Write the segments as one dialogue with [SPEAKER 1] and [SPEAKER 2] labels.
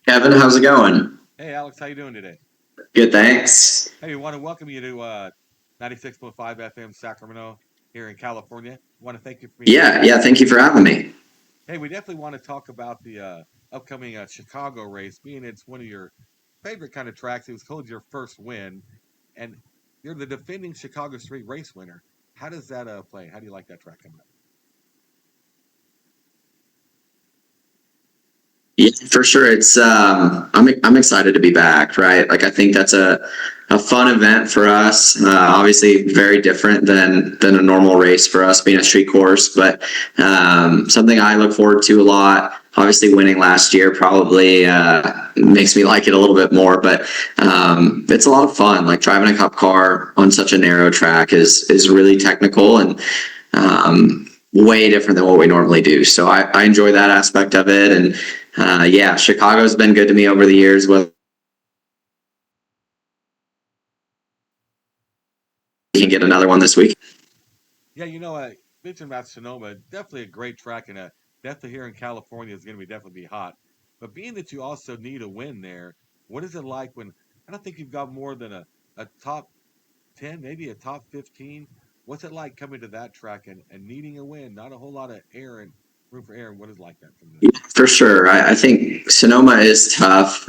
[SPEAKER 1] Kevin, how's it going?
[SPEAKER 2] Hey Alex, how you doing today?
[SPEAKER 1] Good, thanks.
[SPEAKER 2] Hey, we want to welcome you to 96.5 FM Sacramento here in California. Want to thank you for being on.
[SPEAKER 1] Yeah, thank you for having me.
[SPEAKER 2] Hey, we definitely want to talk about the upcoming Chicago race, being it's one of your favorite kind of tracks. It was called your first win, and you're the defending Chicago Street race winner. How does that play? How do you like that track coming up?
[SPEAKER 1] Yeah, for sure. I'm excited to be back, right? Like I think that's a fun event for us. Obviously very different than a normal race for us being a street course, but something I look forward to a lot. Obviously winning last year probably makes me like it a little bit more, but it's a lot of fun. Like driving a cup car on such a narrow track is really technical and way different than what we normally do. So I enjoy that aspect of it. And yeah, Chicago's been good to me over the years. Whether we can get another one this week.
[SPEAKER 2] Yeah, mentioned about Sonoma, definitely a great track, and definitely here in California is going to be definitely be hot. But being that you also need a win there, what is it like when I don't think you've got more than a top 10, maybe a top 15? What's it like coming to that track and needing a win? Not a whole lot of air and room for air. What is like that coming to that?
[SPEAKER 1] For sure. I think Sonoma is tough.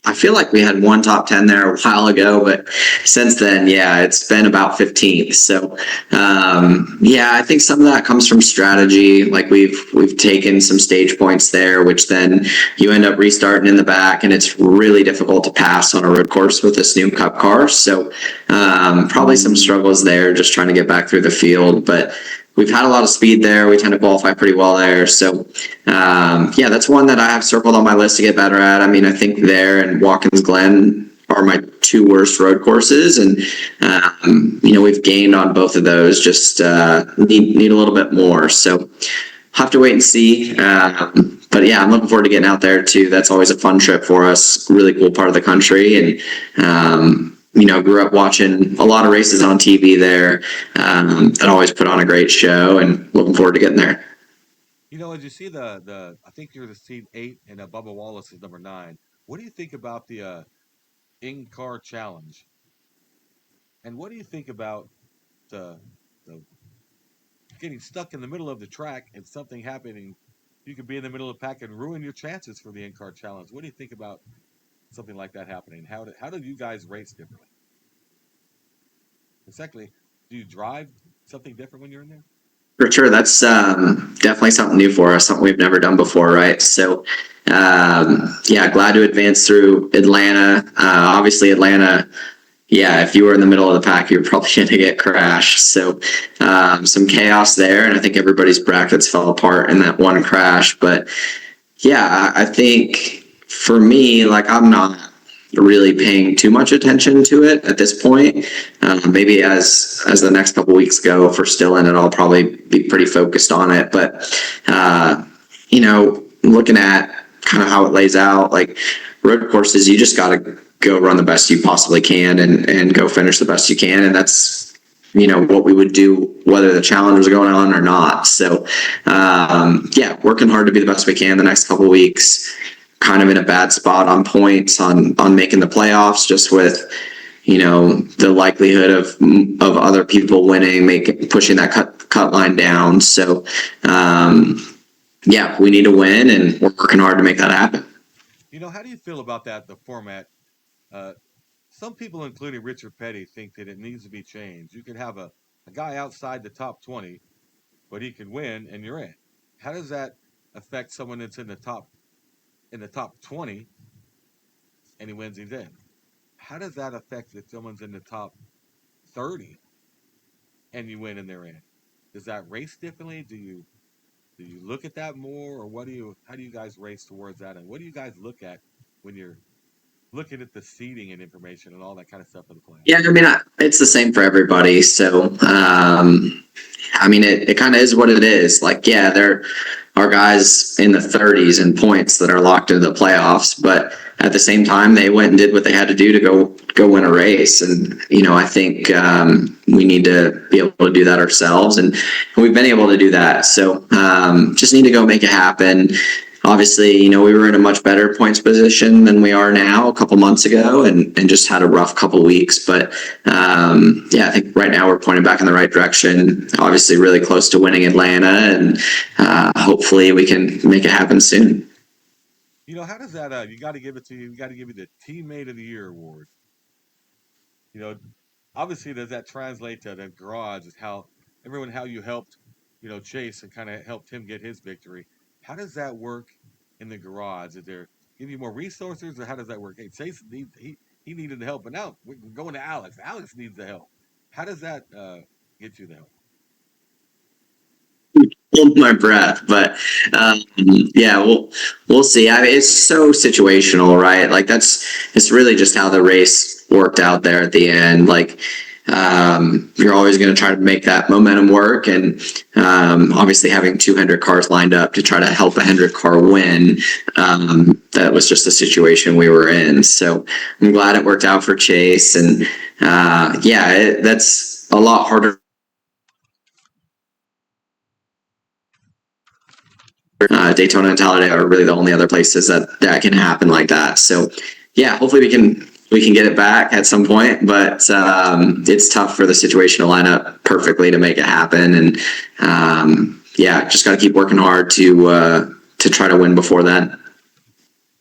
[SPEAKER 1] I feel like we had one top 10 there a while ago, but since then, yeah, it's been about 15th. So, yeah, I think some of that comes from strategy. Like we've taken some stage points there, which then you end up restarting in the back, and it's really difficult to pass on a road course with this new cup car. So, probably some struggles there, just trying to get back through the field. But we've had a lot of speed there. We tend to qualify pretty well there. So, yeah, that's one that I have circled on my list to get better at. I mean, I think there and Watkins Glen are my two worst road courses, and we've gained on both of those. Just need a little bit more. So, have to wait and see. But yeah, I'm looking forward to getting out there too. That's always a fun trip for us. Really cool part of the country, and grew up watching a lot of races on TV there. That always put on a great show, and looking forward to getting there.
[SPEAKER 2] As you see the I think you're the seed 8 and Bubba Wallace is number 9. What do you think about the in-car challenge? And what do you think about the getting stuck in the middle of the track and something happening? You could be in the middle of the pack and ruin your chances for the in-car challenge. What do you think about something like that happening? How do you guys race differently? And secondly, do you drive something different when you're in there?
[SPEAKER 1] For sure, that's definitely something new for us, something we've never done before, right? So, yeah, glad to advance through Atlanta. Obviously, Atlanta, yeah, if you were in the middle of the pack, you're probably going to get crashed. So, some chaos there, and I think everybody's brackets fell apart in that one crash. But yeah, I think for me, like I'm not really paying too much attention to it at this point. Maybe as the next couple weeks go, if we're still in it, I'll probably be pretty focused on it. But looking at kind of how it lays out, like road courses, you just got to go run the best you possibly can and go finish the best you can, and that's what we would do whether the challenge was going on or not. So yeah, working hard to be the best we can the next couple weeks. Kind of in a bad spot on points on making the playoffs, just with the likelihood of other people winning, pushing that cut line down. So yeah, we need to win, and we're working hard to make that happen.
[SPEAKER 2] How do you feel about that? The format. Uh, some people, including Richard Petty, think that it needs to be changed. You can have a guy outside the top 20, but he can win, and you're in. How does that affect someone that's in the top 20 and he wins? He's in. How does that affect if someone's in the top 30 and you win and they're in? Does that race differently? Do you look at that more, or how do you guys race towards that, and what do you guys look at when you're looking at the seating and information and all that kind of stuff for the
[SPEAKER 1] Yeah,
[SPEAKER 2] playoffs?
[SPEAKER 1] I mean, it's the same for everybody. So, I mean, it kind of is what it is. Like, yeah, there are guys in the 30s in points that are locked into the playoffs, but at the same time, they went and did what they had to do to go win a race. And I think we need to be able to do that ourselves, and we've been able to do that. So, just need to go make it happen. obviously, we were in a much better points position than we are now a couple months ago, and just had a rough couple weeks. But yeah, I think right now we're pointing back in the right direction. Obviously, really close to winning Atlanta, and hopefully we can make it happen soon.
[SPEAKER 2] How does that? You got to give it to you. You got to give you the Teammate of the Year award. You know, obviously, does that translate to the garage? Is how you helped, Chase and kind of helped him get his victory. How does that work in the garage? Is there give you more resources, or how does that work? Hey, Chase needs he needed the help, but now we're going to Alex. Alex needs the help. How does that get you the help?
[SPEAKER 1] Hold my breath, but yeah, we'll see. It's so situational, right? Like it's really just how the race worked out there at the end. Like you're always going to try to make that momentum work, and obviously having 200 cars lined up to try to help a Hendrick car win, that was just the situation we were in. So I'm glad it worked out for Chase, and yeah, that's a lot harder. Daytona and Talladega are really the only other places that can happen like that. So yeah, hopefully we can get it back at some point, but it's tough for the situation to line up perfectly to make it happen. And yeah, just got to keep working hard to try to win before then.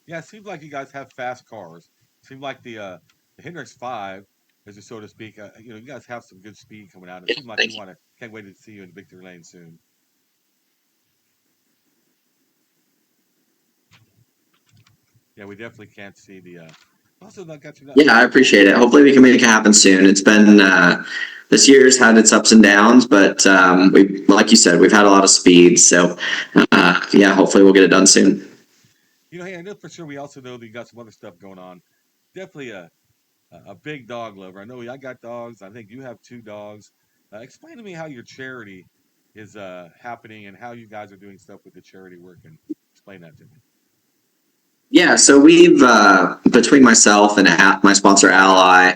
[SPEAKER 2] Yeah, it seems like you guys have fast cars. It seems like the Hendrix Five, as so to speak. You guys have some good speed coming out. It seems like
[SPEAKER 1] Thank
[SPEAKER 2] we
[SPEAKER 1] you.
[SPEAKER 2] can't wait to see you in victory lane soon. Yeah, we definitely can't see the. Also, not got you.
[SPEAKER 1] Yeah, I appreciate it. Hopefully we can make it happen soon. It's been this year's had its ups and downs, but like you said, we've had a lot of speed. So yeah, hopefully we'll get it done soon.
[SPEAKER 2] Hey, I know for sure. We also know that you got some other stuff going on. Definitely a big dog lover. I know I got dogs. I think you have two dogs. Explain to me how your charity is happening and how you guys are doing stuff with the charity work, and explain that to me.
[SPEAKER 1] Yeah, so we've between myself and my sponsor Ally,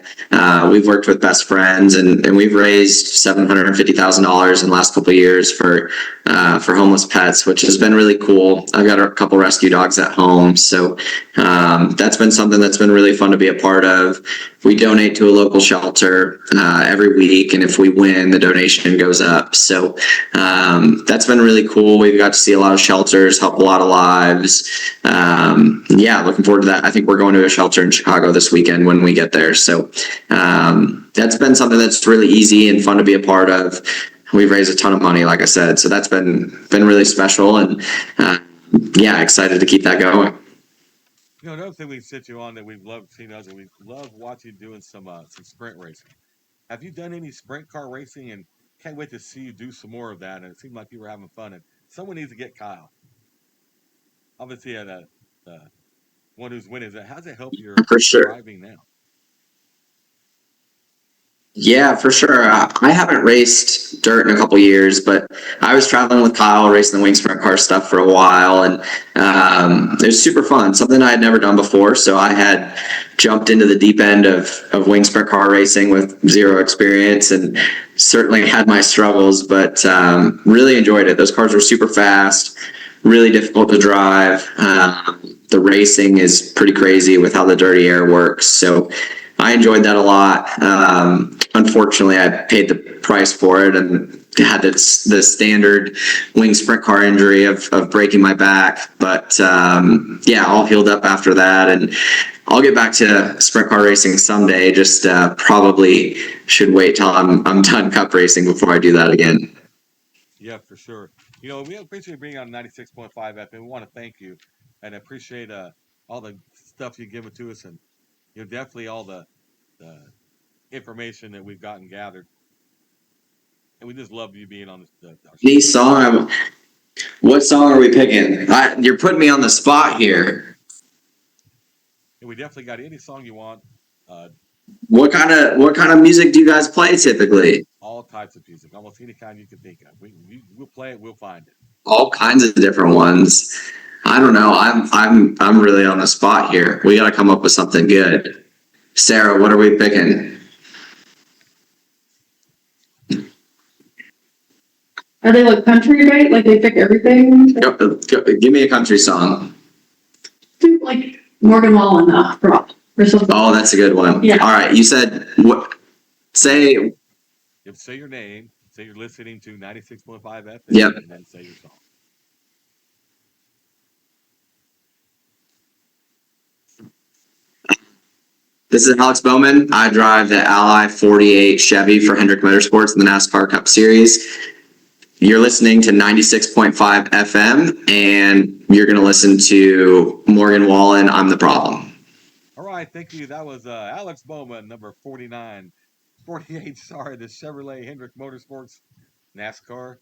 [SPEAKER 1] we've worked with Best Friends, and we've raised $750,000 in the last couple of years for homeless pets, which has been really cool. I've got a couple rescue dogs at home, so that's been something that's been really fun to be a part of. We donate to a local shelter every week, and if we win, the donation goes up. So that's been really cool. We've got to see a lot of shelters, help a lot of lives. Yeah, looking forward to that. I think we're going to a shelter in Chicago this weekend when we get there. So that's been something that's really easy and fun to be a part of. We've raised a ton of money, like I said, so that's been really special, and yeah, excited to keep that going.
[SPEAKER 2] Another thing we sit you on that we've loved seeing us, and we love watching doing some sprint racing. Have you done any sprint car racing? And can't wait to see you do some more of that. And it seemed like you were having fun. And someone needs to get Kyle. Obviously, the one who's winning. How does it help your
[SPEAKER 1] For sure.
[SPEAKER 2] driving now?
[SPEAKER 1] Yeah, for sure. I haven't raced dirt in a couple years, but I was traveling with Kyle, racing the wing sprint car stuff for a while, and it was super fun. Something I had never done before, so I had jumped into the deep end of wing sprint car racing with zero experience, and certainly had my struggles, but really enjoyed it. Those cars were super fast, really difficult to drive. The racing is pretty crazy with how the dirty air works, so I enjoyed that a lot. Unfortunately, I paid the price for it and had the standard wing sprint car injury of breaking my back. But yeah, all healed up after that, and I'll get back to sprint car racing someday. Just probably should wait till I'm done cup racing before I do that again.
[SPEAKER 2] Yeah, for sure. We appreciate being on 96.5 FM. We want to thank you and appreciate all the stuff you give it to us, and definitely all the information that we've gotten gathered. And we just love you being on our show.
[SPEAKER 1] Any song? What song are we picking? You're putting me on the spot here.
[SPEAKER 2] And we definitely got any song you want. Uh,
[SPEAKER 1] What kind of music do you guys play typically?
[SPEAKER 2] all types of music, almost any kind you can think of. We'll play it. We'll find it.
[SPEAKER 1] All kinds of different ones. I don't know. I'm really on the spot here. We got to come up with something good. Sarah, what are we picking?
[SPEAKER 3] Are they like country, right? Like they pick everything?
[SPEAKER 1] Give me a country song.
[SPEAKER 3] Do like Morgan Wallen, or something.
[SPEAKER 1] Oh, that's a good one.
[SPEAKER 3] Yeah.
[SPEAKER 1] All right. You said what? Say.
[SPEAKER 2] You have to say your name, say you're listening to 96.5 FM,
[SPEAKER 1] Yep.
[SPEAKER 2] and then say your song.
[SPEAKER 1] This is Alex Bowman. I drive the Ally 48 Chevy for Hendrick Motorsports in the NASCAR Cup Series. You're listening to 96.5 FM, and you're going to listen to Morgan Wallen, I'm the Problem.
[SPEAKER 2] All right, thank you. That was Alex Bowman, number 48, sorry, the Chevrolet Hendrick Motorsports NASCAR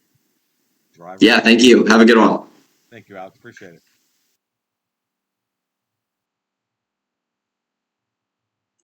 [SPEAKER 2] driver.
[SPEAKER 1] Yeah, thank you. Have a good one.
[SPEAKER 2] Thank you, Alex. Appreciate it.